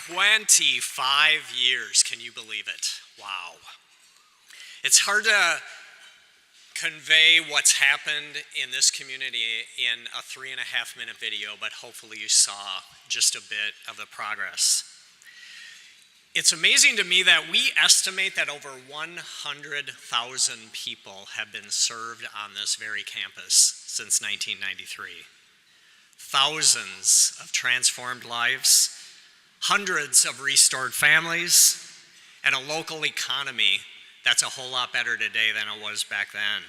25 years, can you believe it? Wow. It's hard to convey what's happened in this community in a 3.5-minute video, but hopefully you saw just a bit of the progress. It's amazing to me that we estimate that over 100,000 people have been served on this very campus since 1993. Thousands of transformed lives, hundreds of restored families, and a local economy that's a whole lot better today than it was back then.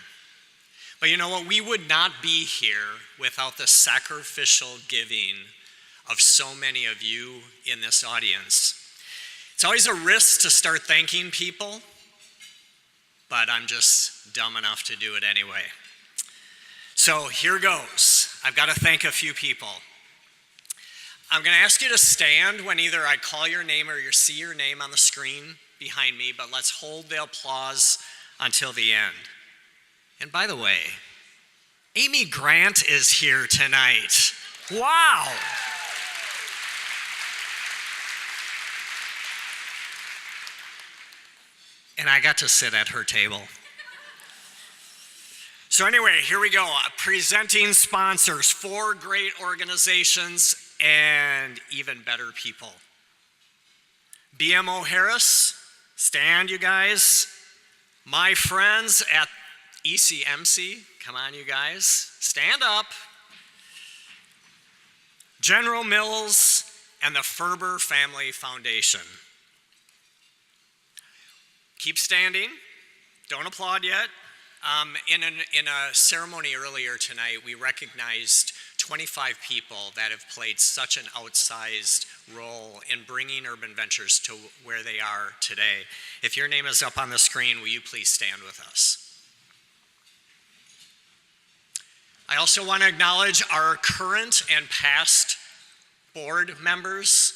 But you know what? We would not be here without the sacrificial giving of so many of you in this audience. It's always a risk to start thanking people, but I'm just dumb enough to do it anyway. So here goes. I've got to thank a few people. I'm going to ask you to stand when either I call your name or you see your name on the screen behind me, but let's hold the applause until the end. And by the way, Amy Grant is here tonight. Wow! And I got to sit at her table. So anyway, here we go. Presenting sponsors, 4 great organizations and even better people. BMO Harris, stand you guys. My friends at ECMC, come on you guys, stand up. General Mills and the Ferber Family Foundation. Keep standing, don't applaud yet. In a ceremony earlier tonight, we recognized 25 people that have played such an outsized role in bringing Urban Ventures to where they are today. If your name is up on the screen, will you please stand with us? I also want to acknowledge our current and past board members.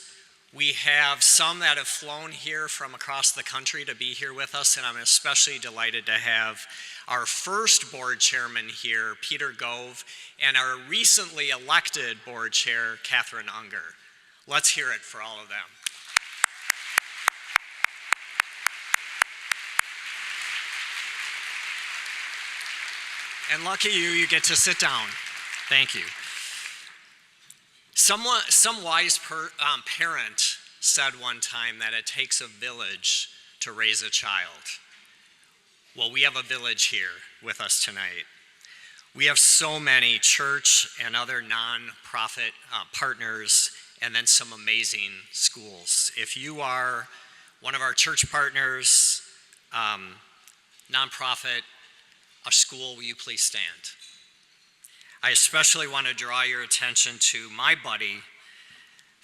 We have some that have flown here from across the country to be here with us, and I'm especially delighted to have our first board chairman here, Peter Gove, and our recently elected board chair, Catherine Unger. Let's hear it for all of them. And lucky you, you get to sit down. Thank you. Some wise parent said one time that it takes a village to raise a child. Well, we have a village here with us tonight. We have so many church and other nonprofit partners, and then some amazing schools. If you are one of our church partners, nonprofit, a school, will you please stand? I especially want to draw your attention to my buddy,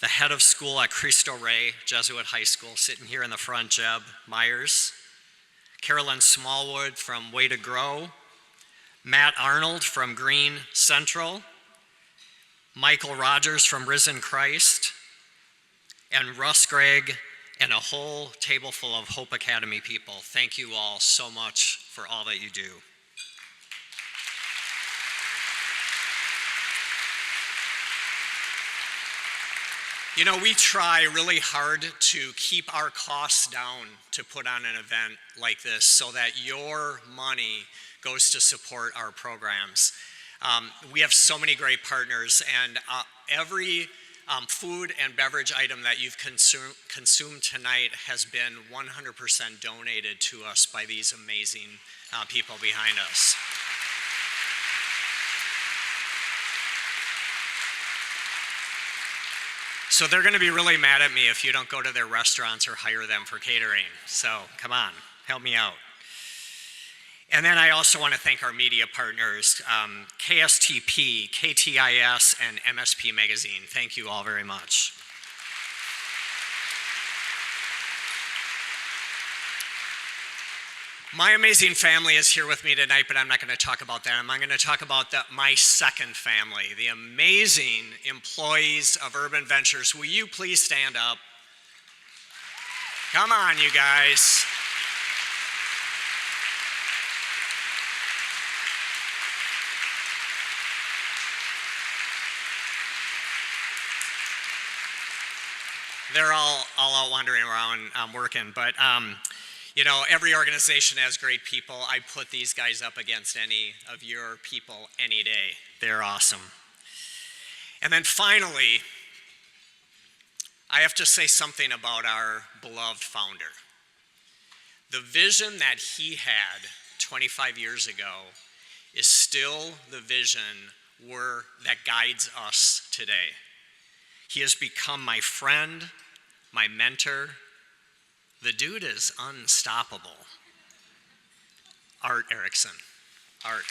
the head of school at Cristo Rey Jesuit High School, sitting here in the front, Jeb Myers, Carolyn Smallwood from Way to Grow, Matt Arnold from Green Central, Michael Rogers from Risen Christ, and Russ Gregg, and a whole table full of Hope Academy people. Thank you all so much for all that you do. You know, we try really hard to keep our costs down to put on an event like this so that your money goes to support our programs. We have so many great partners, and every food and beverage item that you've consumed tonight has been 100% donated to us by these amazing people behind us. So they're going to be really mad at me if you don't go to their restaurants or hire them for catering. So come on, help me out. And then I also want to thank our media partners, KSTP, KTIS, and MSP Magazine. Thank you all very much. My amazing family is here with me tonight, but I'm not going to talk about them. I'm going to talk about my second family, the amazing employees of Urban Ventures. Will you please stand up? Come on, you guys. they're all out wandering around working. But, every organization has great people. I put these guys up against any of your people any day. They're awesome. And then finally, I have to say something about our beloved founder. The vision that he had 25 years ago is still the vision that guides us today. He has become my friend, my mentor. The dude is unstoppable. Art Erickson. Art.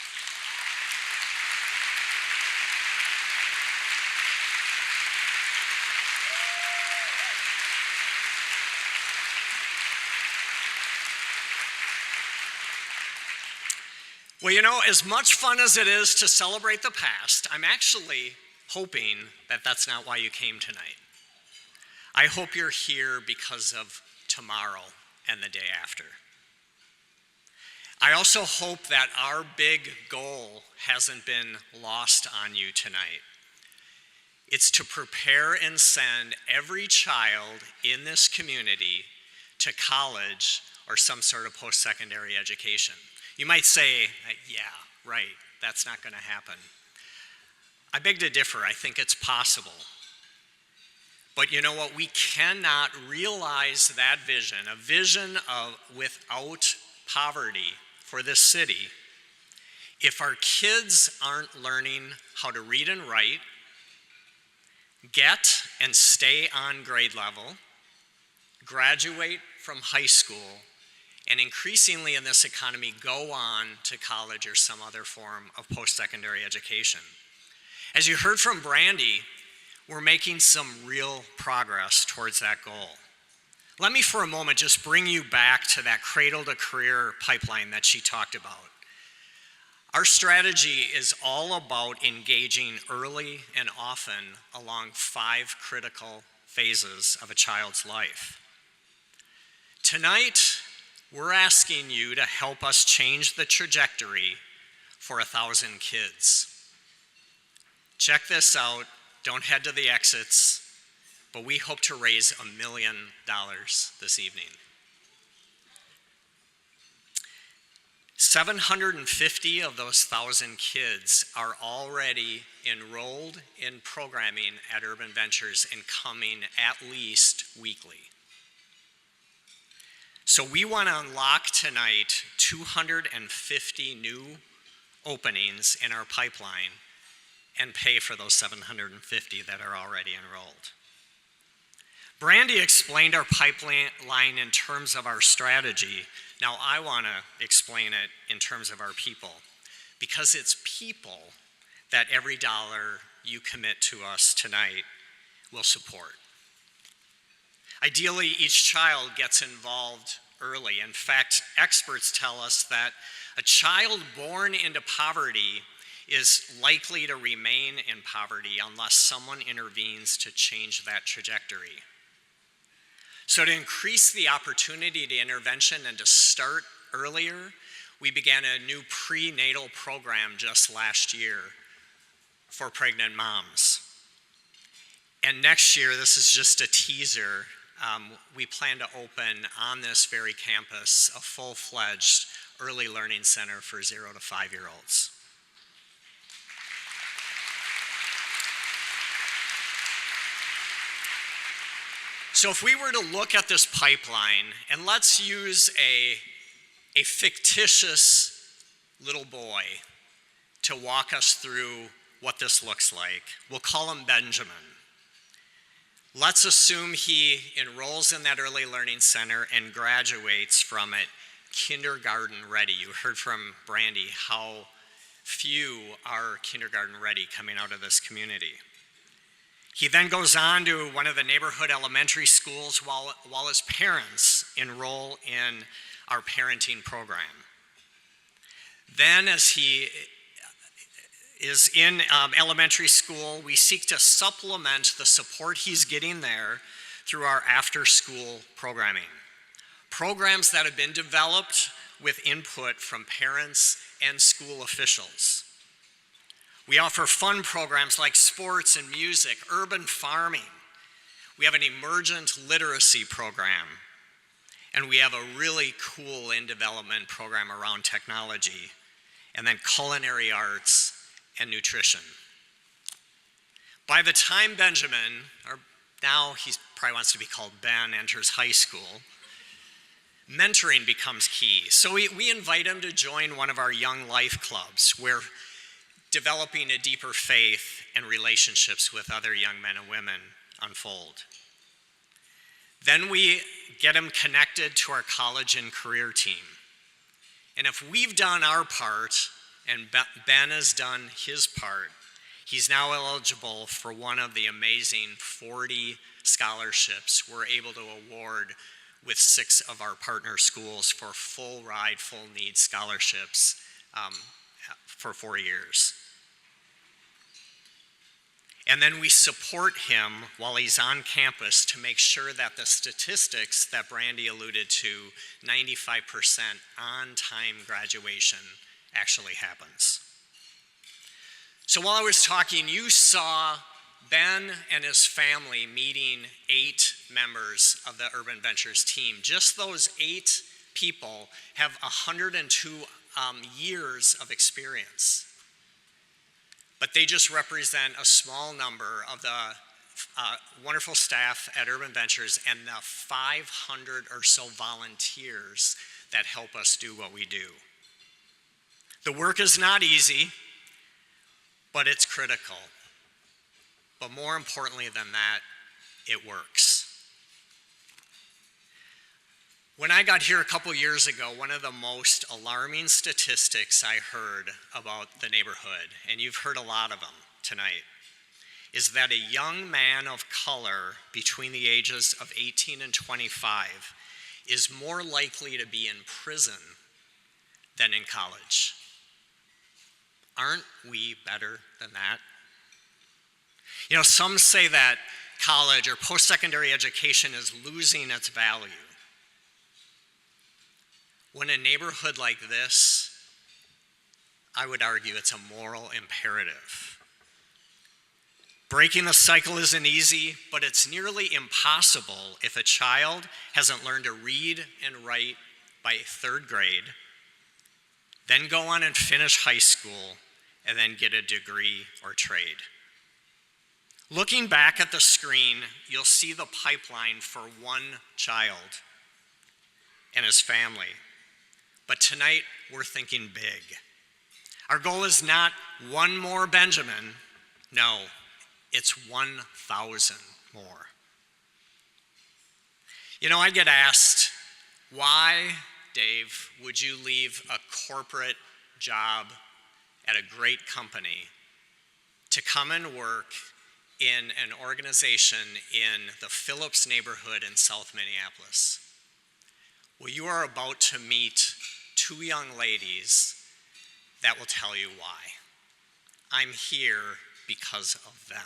Well, as much fun as it is to celebrate the past, I'm actually hoping that that's not why you came tonight. I hope you're here because of tomorrow and the day after. I also hope that our big goal hasn't been lost on you tonight. It's to prepare and send every child in this community to college or some sort of post-secondary education. You might say, yeah, right, that's not going to happen. I beg to differ. I think it's possible. But you know what? We cannot realize that vision, a vision of without poverty for this city, if our kids aren't learning how to read and write, get and stay on grade level, graduate from high school, and increasingly in this economy, go on to college or some other form of post-secondary education. As you heard from Brandy, we're making some real progress towards that goal. Let me for a moment just bring you back to that cradle to career pipeline that she talked about. Our strategy is all about engaging early and often along 5 critical phases of a child's life. Tonight, we're asking you to help us change the trajectory for 1,000 kids. Check this out. Don't head to the exits, but we hope to raise $1 million this evening. 750 of those 1,000 kids are already enrolled in programming at Urban Ventures and coming at least weekly. So we want to unlock tonight 250 new openings in our pipeline and pay for those 750 that are already enrolled. Brandy explained our pipeline in terms of our strategy. Now I want to explain it in terms of our people, because it's people that every dollar you commit to us tonight will support. Ideally, each child gets involved early. In fact, experts tell us that a child born into poverty is likely to remain in poverty unless someone intervenes to change that trajectory. So to increase the opportunity to intervention and to start earlier, we began a new prenatal program just last year for pregnant moms. And next year, this is just a teaser, we plan to open on this very campus a full-fledged early learning center for 0 to 5-year-olds. So if we were to look at this pipeline, and let's use a fictitious little boy to walk us through what this looks like. We'll call him Benjamin. Let's assume he enrolls in that early learning center and graduates from it kindergarten ready. You heard from Brandy how few are kindergarten ready coming out of this community. He then goes on to one of the neighborhood elementary schools while his parents enroll in our parenting program. Then as he is in elementary school, we seek to supplement the support he's getting there through our after-school programming. Programs that have been developed with input from parents and school officials. We offer fun programs like sports and music, urban farming. We have an emergent literacy program, and we have a really cool in-development program around technology, and then culinary arts and nutrition. By the time Benjamin, or now he probably wants to be called Ben, enters high school, mentoring becomes key. So we invite him to join one of our young life clubs where developing a deeper faith and relationships with other young men and women unfold. Then we get him connected to our college and career team. And if we've done our part and Ben has done his part, he's now eligible for one of the amazing 40 scholarships we're able to award with 6 of our partner schools for full ride, full need scholarships for 4 years. And then we support him while he's on campus to make sure that the statistics that Brandy alluded to, 95% on-time graduation, actually happens. So while I was talking, you saw Ben and his family meeting 8 members of the Urban Ventures team. Just those 8 people have 102 years of experience. But they just represent a small number of the wonderful staff at Urban Ventures and the 500 or so volunteers that help us do what we do. The work is not easy, but it's critical. But more importantly than that, it works. When I got here a couple years ago, one of the most alarming statistics I heard about the neighborhood, and you've heard a lot of them tonight, is that a young man of color between the ages of 18 and 25 is more likely to be in prison than in college. Aren't we better than that? You know, some say that college or post-secondary education is losing its value. When a neighborhood like this, I would argue it's a moral imperative. Breaking the cycle isn't easy, but it's nearly impossible if a child hasn't learned to read and write by 3rd grade, then go on and finish high school, and then get a degree or trade. Looking back at the screen, you'll see the pipeline for one child and his family. But tonight, we're thinking big. Our goal is not one more Benjamin. No, it's 1,000 more. You know, I get asked, why, Dave, would you leave a corporate job at a great company to come and work in an organization in the Phillips neighborhood in South Minneapolis? Well, you are about to meet 2 young ladies that will tell you why. I'm here because of them.